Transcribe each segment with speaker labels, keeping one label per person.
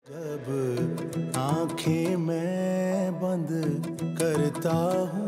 Speaker 1: जब आंखें मैं बंद करता हूँ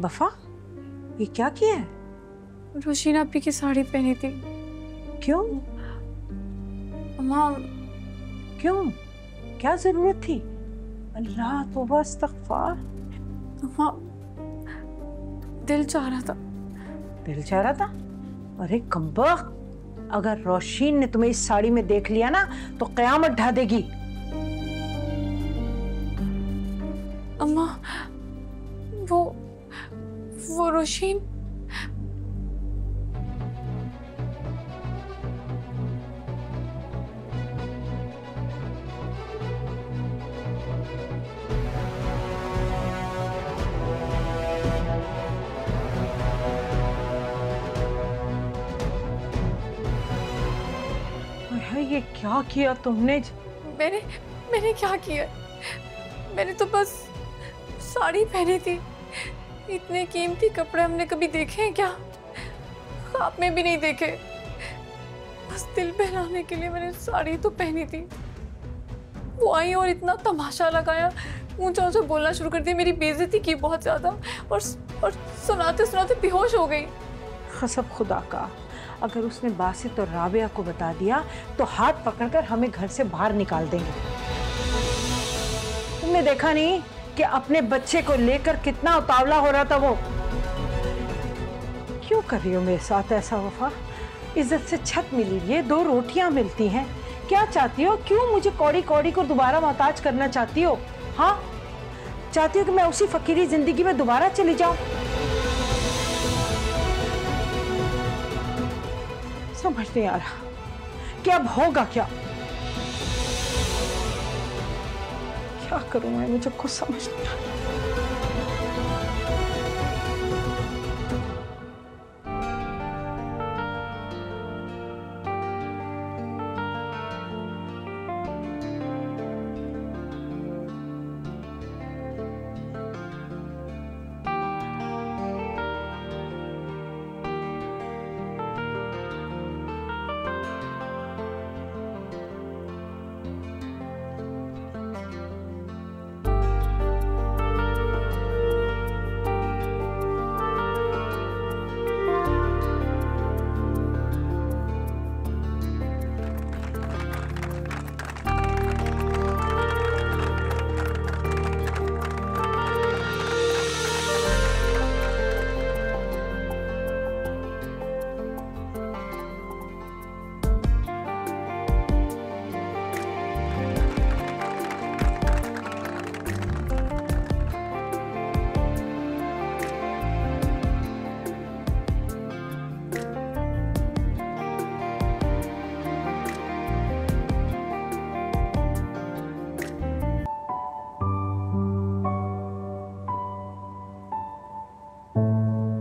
Speaker 2: वफा, ये क्या किया है?
Speaker 3: रोशीन आपी की साड़ी पहनी थी।
Speaker 2: क्यों?
Speaker 3: अम्मा,
Speaker 2: क्यों? क्या जरूरत थी? अल्लाह तौबा इस्तग़फ़ार।
Speaker 3: अम्मा, दिल चाह रहा था।
Speaker 2: दिल चाह रहा था? अरे कमबख्त, अगर रोशीन ने तुम्हें इस साड़ी में देख लिया ना तो क़यामत ढा देगी।
Speaker 3: अम्मा, वो रोशीन
Speaker 2: ये क्या किया तुमने?
Speaker 3: मैंने क्या किया? मैंने तो बस साड़ी पहनी थी। इतने कीमती कपड़े हमने कभी देखे हैं क्या? ख्वाब में भी नहीं देखे। बस दिल बहलाने के लिए मैंने साड़ी तो पहनी थी। वो आई और इतना तमाशा लगाया, ऊंचा ऊंचा बोलना शुरू कर दिया, मेरी बेइज्जती की बहुत ज्यादा, और सुनाते सुनाते बेहोश हो गई।
Speaker 2: कसम खुदा का, अगर उसने बासित और राबिया को बता दिया तो हाथ पकड़कर हमें घर से बाहर निकाल देंगे। तुमने देखा नहीं कि अपने बच्चे को लेकर कितना उतावला हो रहा था वो? क्यों कर रही हो मेरे साथ ऐसा वफा? इज्जत से छत मिली है, 2 रोटियां मिलती हैं। क्या चाहती हो? क्यों मुझे कौड़ी कौड़ी को दोबारा मोहताज करना चाहती हो? हाँ, चाहती हो कि मैं उसी फकीरी जिंदगी में दोबारा चली जाऊं? समझ नहीं आ रहा कि अब होगा क्या? क्या करूं मैं? मुझे कुछ समझ नहीं आ रहा।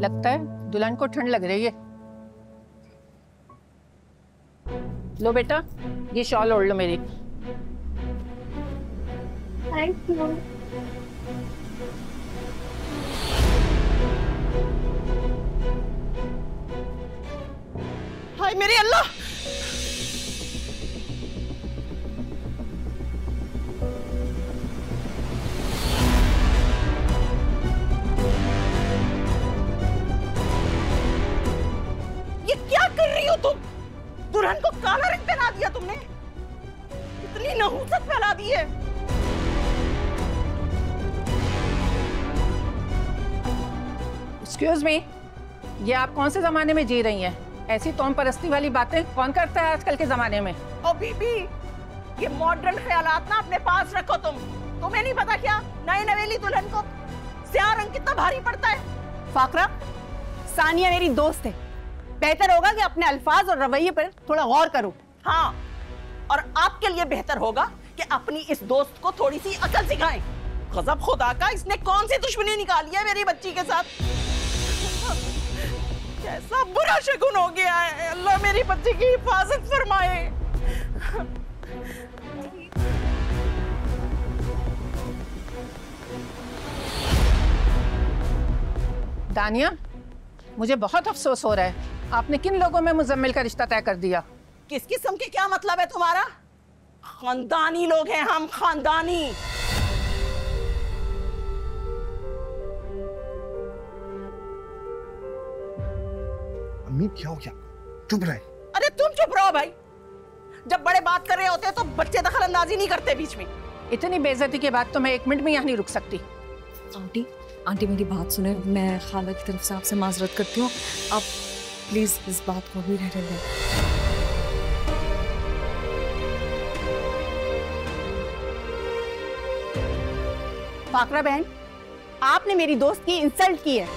Speaker 4: लगता है दुल्हन को ठंड लग रही है। लो बेटा, ये शॉल ओढ़ लो मेरी।
Speaker 3: Thank you.
Speaker 4: हाय मेरे अल्लाह, ये क्या कर रही हो तुम? दुल्हन को काला रंग पहना दिया तुमने, इतनी नहूसत फैला दी है। एक्सक्यूज मी,
Speaker 5: ये आप कौन से जमाने में जी रही हैं? ऐसी तौम परस्ती वाली बातें कौन करता है आजकल के जमाने में?
Speaker 4: ओ बीबी, ये मॉडर्न ख्यालात ना अपने पास रखो तुम। तुम्हें नहीं पता क्या नई नवेली दुल्हन को स्याह रंग कितना भारी पड़ता है?
Speaker 6: फाकरा, सानिया मेरी दोस्त है, बेहतर होगा कि अपने अल्फाज और रवैये पर थोड़ा गौर करो।
Speaker 4: हाँ, और आपके लिए बेहतर होगा कि अपनी इस दोस्त को थोड़ी सी अकल सिखाएं। गजब खुदा का, इसने कौन सी दुश्मनी निकाली है मेरी बच्ची के साथ? कैसा बुरा शगुन हो गया है। अल्लाह मेरी बच्ची की हिफाजत फरमाए।
Speaker 5: दानिया, मुझे बहुत अफसोस हो रहा है, आपने किन लोगों में मुजम्मिल का रिश्ता तय कर दिया?
Speaker 4: किस किस्म के क्या मतलब है तुम्हारा? खानदानी लोग हैं हम, खानदानी।
Speaker 7: अम्मी क्या हो गया? चुप रहे।
Speaker 4: अरे तुम चुप रहो भाई। जब बड़े बात कर रहे होते हैं तो बच्चे दखल अंदाजी नहीं करते बीच में।
Speaker 5: इतनी बेइज्जती के बाद तो मैं 1 मिनट में यहाँ नहीं रुक सकती।
Speaker 8: आंटी, आंटी मेरी बात सुने, मैं खाला की तरफ से आपसे माजरत करती हूँ, आप प्लीज इस बात को भी रहने दें।
Speaker 6: फाकरा बहन, आपने मेरी दोस्त की इंसल्ट की है।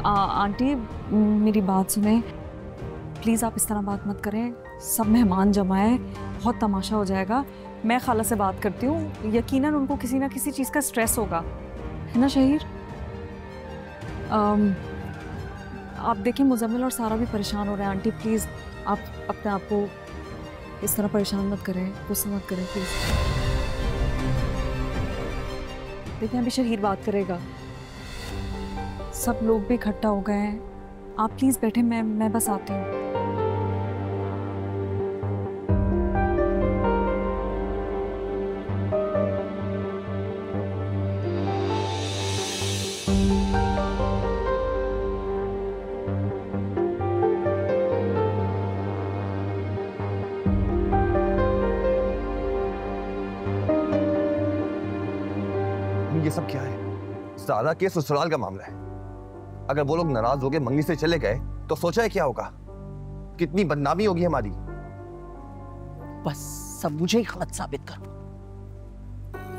Speaker 8: आंटी मेरी बात सुने, प्लीज़ आप इस तरह बात मत करें, सब मेहमान जमा है, बहुत तमाशा हो जाएगा। मैं खाला से बात करती हूँ, यकीनन उनको किसी ना किसी चीज़ का स्ट्रेस होगा, है ना शहीर? आप देखें मुजम्मिल और सारा भी परेशान हो रहे हैं। आंटी प्लीज़ आप अपने आप को इस तरह परेशान मत करें, गुस्सा मत करें प्लीज़। देखें अभी शहीर बात करेगा, सब लोग भी इकट्ठा हो गए हैं, आप प्लीज़ बैठे, मैं बस आती हूँ।
Speaker 7: ये सब क्या है? सारा के ससुराल का मामला है। अगर वो लोग नाराज होकर मंगनी से चले गए तो सोचा है क्या होगा? कितनी बदनामी होगी हमारी।
Speaker 4: बस सब मुझे ही गलत साबित करो।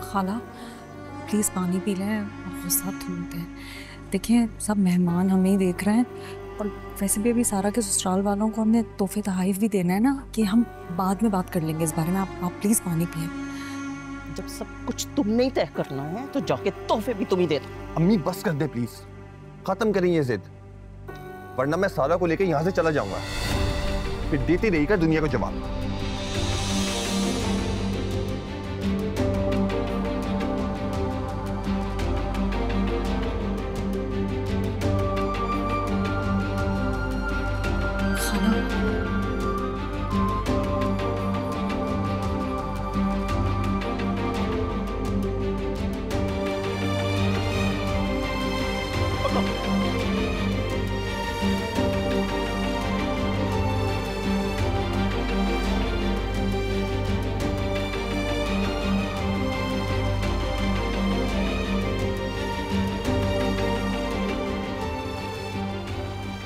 Speaker 8: खाला प्लीज़ पानी पी लें और गुस्सा थूमते हैं। देखिए सब मेहमान हमें ही देख रहे हैं, और वैसे भी अभी सारा के ससुराल वालों को हमने तोहफे तहाइफ भी देना है ना, कि हम बाद में बात कर लेंगे इस बारे में। आप प्लीज़ पानी पिए।
Speaker 4: जब सब कुछ तुमने ही तय करना है तो जाके तोहफे भी तुम ही दे दो।
Speaker 7: अम्मी बस कर दे प्लीज, खत्म करें ये जिद, वरना मैं सारा को लेकर यहाँ से चला जाऊंगा, फिर देती रहेगा दुनिया को जवाब।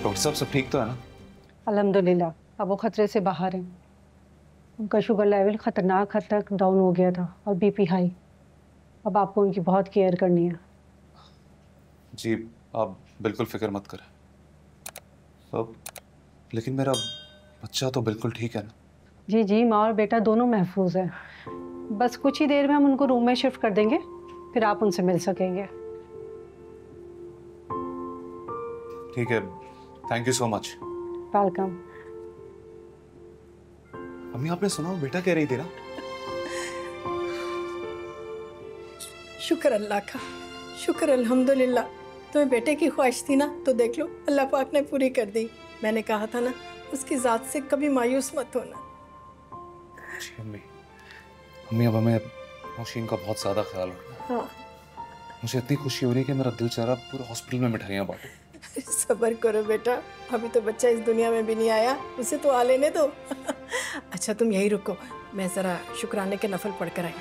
Speaker 9: डॉक्टर साहब सब ठीक तो है ना?
Speaker 2: अल्हम्दुलिल्लाह, अब वो खतरे से बाहर हैं। उनका शुगर लेवल ख़तरनाक हद तक डाउन हो गया था और बीपी हाई। अब आपको उनकी बहुत केयर करनी है।
Speaker 9: जी आप बिल्कुल फिक्र मत करें। अब लेकिन मेरा बच्चा तो बिल्कुल ठीक है ना?
Speaker 2: जी जी, माँ और बेटा दोनों महफूज हैं। बस कुछ ही देर में हम उनको रूम में शिफ्ट कर देंगे, फिर आप उनसे मिल सकेंगे।
Speaker 9: ठीक है, thank you so much.
Speaker 2: Welcome.
Speaker 9: अम्मी आपने सुना वो बेटा कह रही थी ना?
Speaker 10: शुक्र अल्लाह का, शुक्र अल्हम्दुलिल्लाह। तुम्हें बेटे की ख्वाहिश थी ना, तो देख लो अल्लाह पाक ने पूरी कर दी। मैंने कहा था ना, उसकी ज़ात से कभी मायूस मत होना।
Speaker 9: जी अम्मी, अम्मी अब हमें नौशीन का बहुत ज़्यादा ख्याल रखना।
Speaker 10: हाँ,
Speaker 9: मुझे इतनी खुशी हो रही है कि मेरा दिल चाह रहा पूरे हॉस्पिटल में मिठाइयाँ बांटूं।
Speaker 10: सब्र करो बेटा, अभी तो बच्चा इस दुनिया में भी नहीं आया, उसे तो आ लेने दो। अच्छा तुम यही रुको, मैं ज़रा शुक्राने के नफल पढ़ कर आई।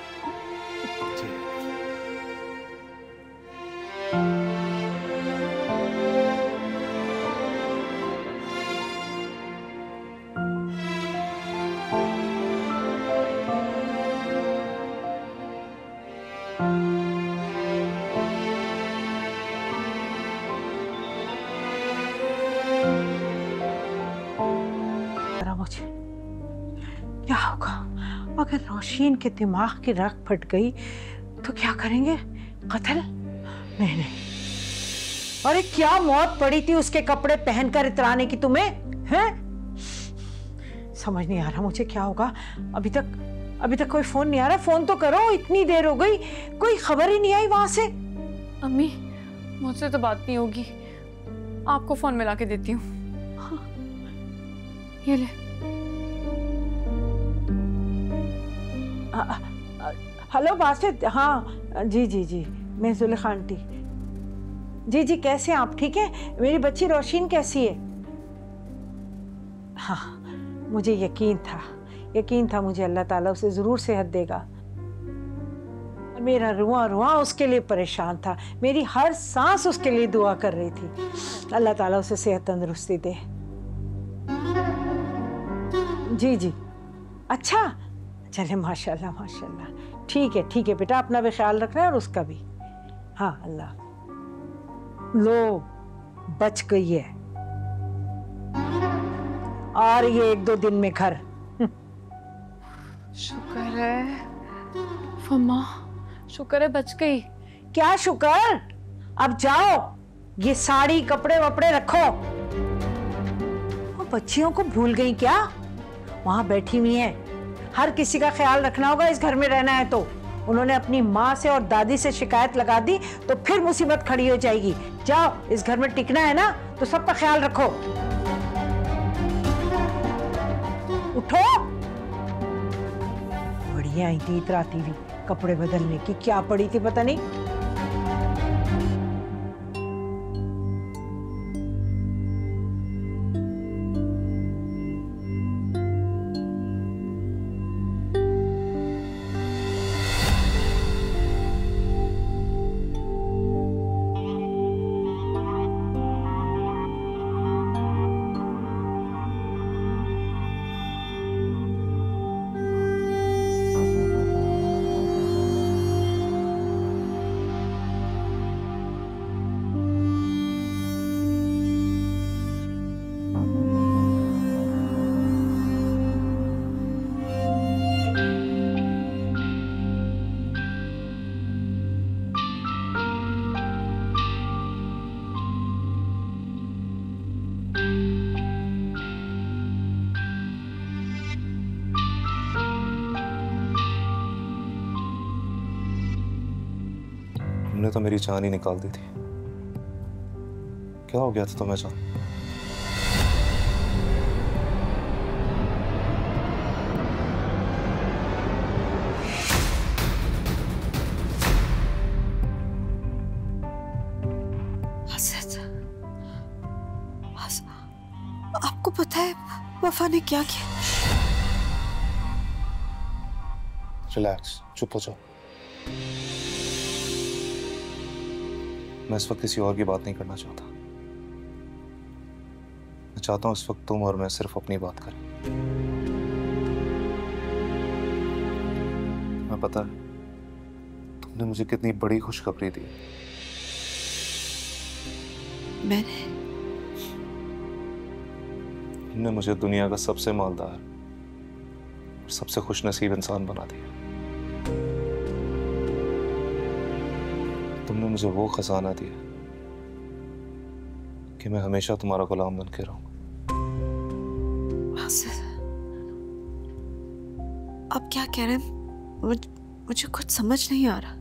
Speaker 2: अगर रोशीन के दिमाग की रग फट गई तो क्या करेंगे? कत्ल? नहीं नहीं। अरे क्या मौत पड़ी थी उसके कपड़े पहनकर इतराने की तुम्हें, हैं? समझ नहीं आ रहा मुझे क्या होगा। अभी तक कोई फोन नहीं आ रहा। फोन तो करो, इतनी देर हो गई, कोई खबर ही नहीं आई वहां से।
Speaker 3: अम्मी, मुझसे तो बात नहीं होगी, आपको फोन मिला के देती हूँ। हाँ। ये ले।
Speaker 2: हेलो बासित। हाँ जी जी जी, मैं जुलेखा आंटी। जी जी, कैसे हैं आप? ठीक है। मेरी बच्ची रोशीन कैसी है? हाँ, मुझे यकीन था मुझे अल्लाह ताला उसे जरूर सेहत देगा। मेरा रुआ उसके लिए परेशान था, मेरी हर सांस उसके लिए दुआ कर रही थी। अल्लाह ताला उसे सेहत तंदुरुस्ती दे। जी जी, अच्छा चले, माशाल्लाह माशाल्लाह। ठीक है बेटा, अपना भी ख्याल रखना है और उसका भी। हाँ अल्लाह। लो, बच गई है, और ये 1-2 दिन में घर।
Speaker 3: शुक्र है फम्मा, शुक्र है बच गई।
Speaker 2: क्या शुक्र? अब जाओ, ये साड़ी कपड़े वपड़े रखो। वो बच्चियों को भूल गई क्या? वहां बैठी हुई है, हर किसी का ख्याल रखना होगा इस घर में रहना है तो। उन्होंने अपनी माँ से और दादी से शिकायत लगा दी तो फिर मुसीबत खड़ी हो जाएगी। जाओ, इस घर में टिकना है ना, तो सबका ख्याल रखो। उठो। बढ़िया आई थी इतराती हुई, कपड़े बदलने की क्या पड़ी थी पता नहीं।
Speaker 9: तुमने तो मेरी जान ही निकाल दी थी। क्या हो गया था तुम्हें जान?
Speaker 8: आपको पता है वफा ने क्या किया?
Speaker 9: रिलैक्स, चुप हो जाओ। मैं इस वक्त किसी और की बात नहीं करना चाहता। मैं चाहता हूं इस वक्त तुम और मैं सिर्फ अपनी बात करें। मैं पता है तुमने मुझे कितनी बड़ी खुशखबरी दी। तुमने मुझे दुनिया का सबसे मालदार और सबसे खुशनसीब इंसान बना दिया। तुमने मुझे वो खजाना दिया कि मैं हमेशा तुम्हारा गुलाम बन के रहूंगा।
Speaker 8: आप क्या कह रहे हैं? मुझे कुछ समझ नहीं आ रहा।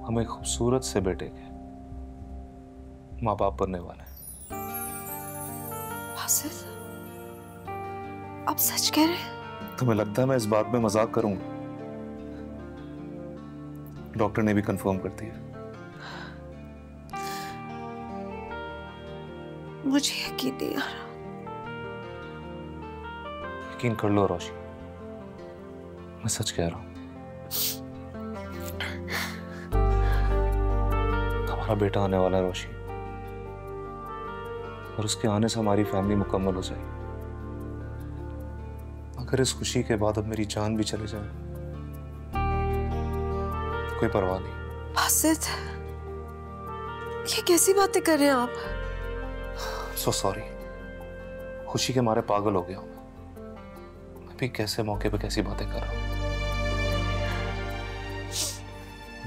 Speaker 9: हम एक खूबसूरत से बेटे के माँ बाप बनने वाले हैं।
Speaker 8: आप सच कह रहे हैं?
Speaker 9: तुम्हें लगता है मैं इस बात में मजाक करूंगा? डॉक्टर ने भी कंफर्म कर दिया।
Speaker 8: मुझे यकीन नहीं आ रहा।
Speaker 9: यकीन कर लो रोशी, मैं सच कह रहा हूं। हमारा बेटा आने वाला है रोशी, और उसके आने से हमारी फैमिली मुकम्मल हो जाएगी। अगर इस खुशी के बाद अब मेरी जान भी चले जाए तो कोई परवाह नहीं।
Speaker 8: बासित, ये कैसी बातें कर रहे हैं आप?
Speaker 9: So sorry. खुशी के मारे पागल हो गया हूं मैं भी कैसे मौके पे कैसी बातें कर रहा हूं।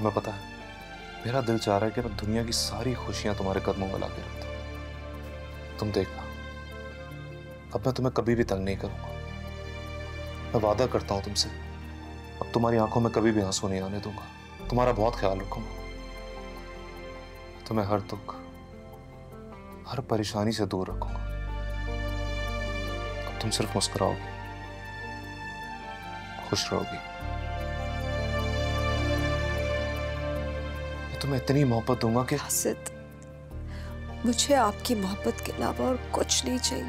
Speaker 9: मैं पता है मेरा दिल चाह रहा है कि मैं दुनिया की सारी खुशियां तुम्हारे कदमों में लाके रख दूं। तुम देखना, अब मैं तुम्हें कभी भी तंग नहीं करूंगा। मैं वादा करता हूं तुमसे, अब तुम्हारी आंखों में कभी भी आंसू नहीं आने दूंगा। तुम्हारा बहुत ख्याल रखूंगा। तुम्हें हर दुख, हर परेशानी से दूर रखूंगा। अब तुम सिर्फ मुस्कुराओगी, खुश रहोगी। मैं तुम्हें इतनी मोहब्बत दूंगा कि
Speaker 11: आसिद, मुझे आपकी मोहब्बत के अलावा और कुछ नहीं चाहिए।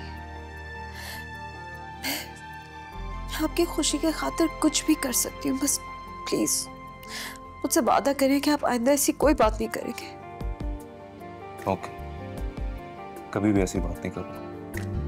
Speaker 11: मैं आपकी खुशी के खातिर कुछ भी कर सकती हूँ। बस प्लीज मुझसे वादा करें कि आप आइंदा ऐसी कोई बात नहीं करेंगे।
Speaker 9: ओके, कभी भी ऐसी बात नहीं करूंगा।